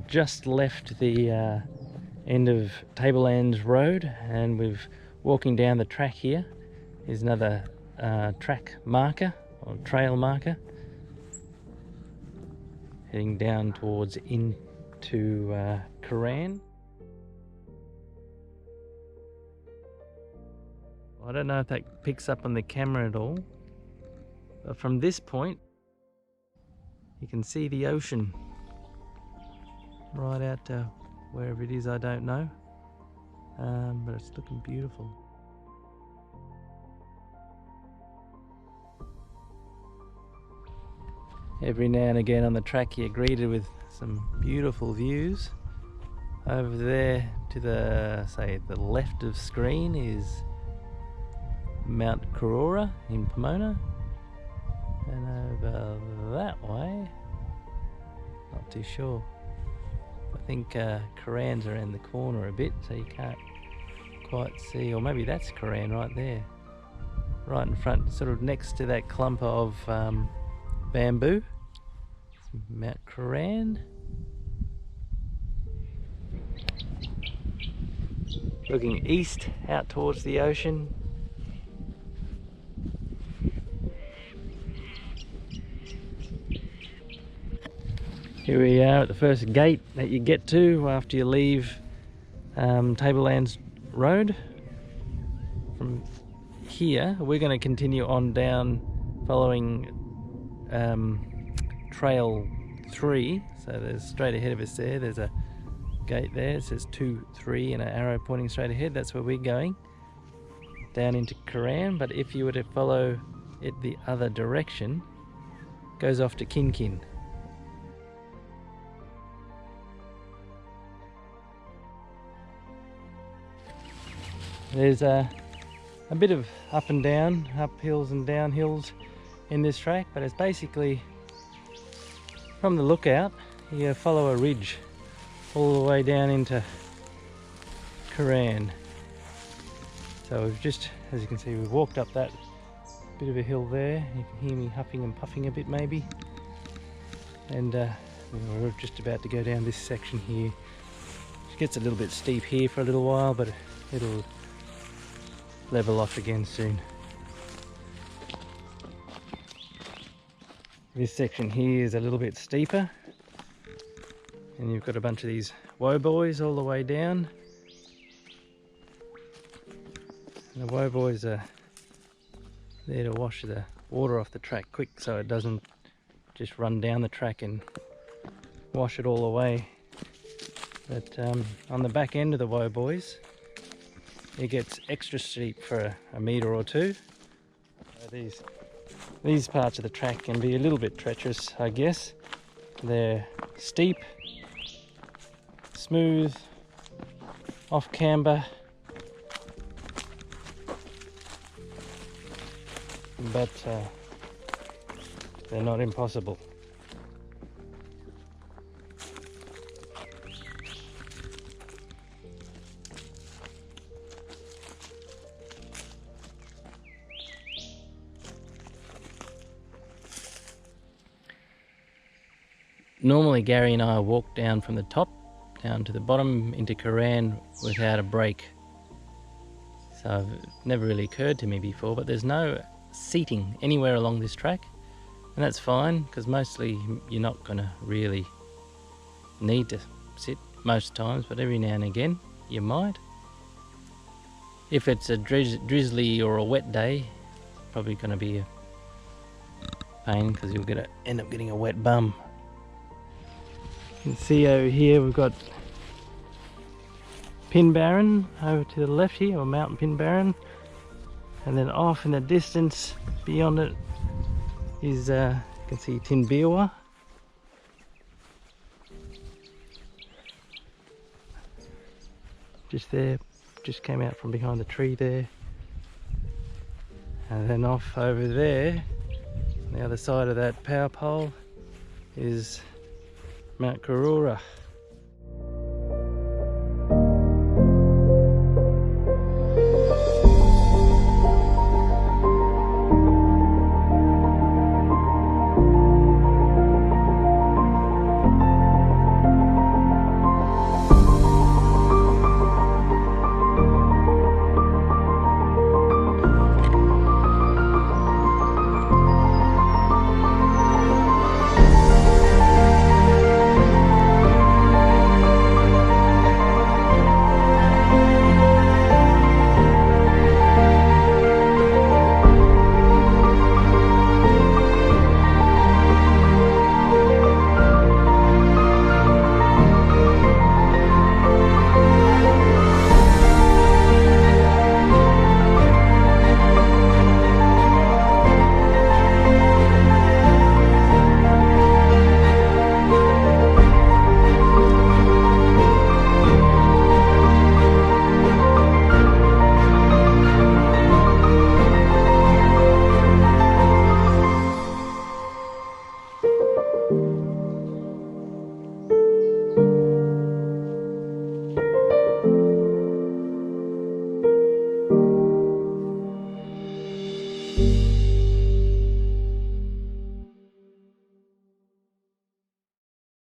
just left the end of Tablelands Road, and we're walking down the track. Here is another track marker or trail marker, heading down towards into Cooran. I don't know if that picks up on the camera at all, but from this point you can see the ocean right out to wherever it is, I don't know, but it's looking beautiful. Every now and again on the track you're greeted with some beautiful views. Over there to the, say, the left of screen is Mount Karora in Pomona, and over that way, not too sure. I think Cooran's around the corner a bit, so you can't quite see, or maybe that's Cooran right there, right in front, sort of next to that clump of bamboo. Mount Cooran. Looking east out towards the ocean. Here we are at the first gate that you get to after you leave Tablelands Road. From here we're going to continue on down following Trail 3, so there's straight ahead of us there's a gate there, it says 2-3 and an arrow pointing straight ahead. That's where we're going, down into Cooran. But if you were to follow it the other direction, it goes off to Kinkin. There's a bit of up and down, up hills and down hills in this track, but it's basically from the lookout you follow a ridge all the way down into Cooran. So we've just, as you can see, we've walked up that bit of a hill there. You can hear me huffing and puffing a bit maybe, and we're just about to go down this section here. It gets a little bit steep here for a little while, but it'll level off again soon. This section here is a little bit steeper, and you've got a bunch of these woboys all the way down. And the woboys are there to wash the water off the track quick, so it doesn't just run down the track and wash it all away. But on the back end of the woboys, it gets extra steep for a metre or two. These parts of the track can be a little bit treacherous, I guess. They're steep, smooth, off camber, but they're not impossible. Normally Gary and I walk down from the top down to the bottom into Cooran without a break. So it never really occurred to me before, but there's no seating anywhere along this track, and that's fine because mostly you're not going to really need to sit most times, but every now and again you might. If it's a drizzly or a wet day, probably going to be a pain because you'll end up getting a wet bum. You can see over here we've got Pinbarren over to the left here, or Mountain Pinbarren, and then off in the distance beyond it is you can see Tinbirwa. Just there, just came out from behind the tree there, and then off over there on the other side of that power pole is Mount Karora.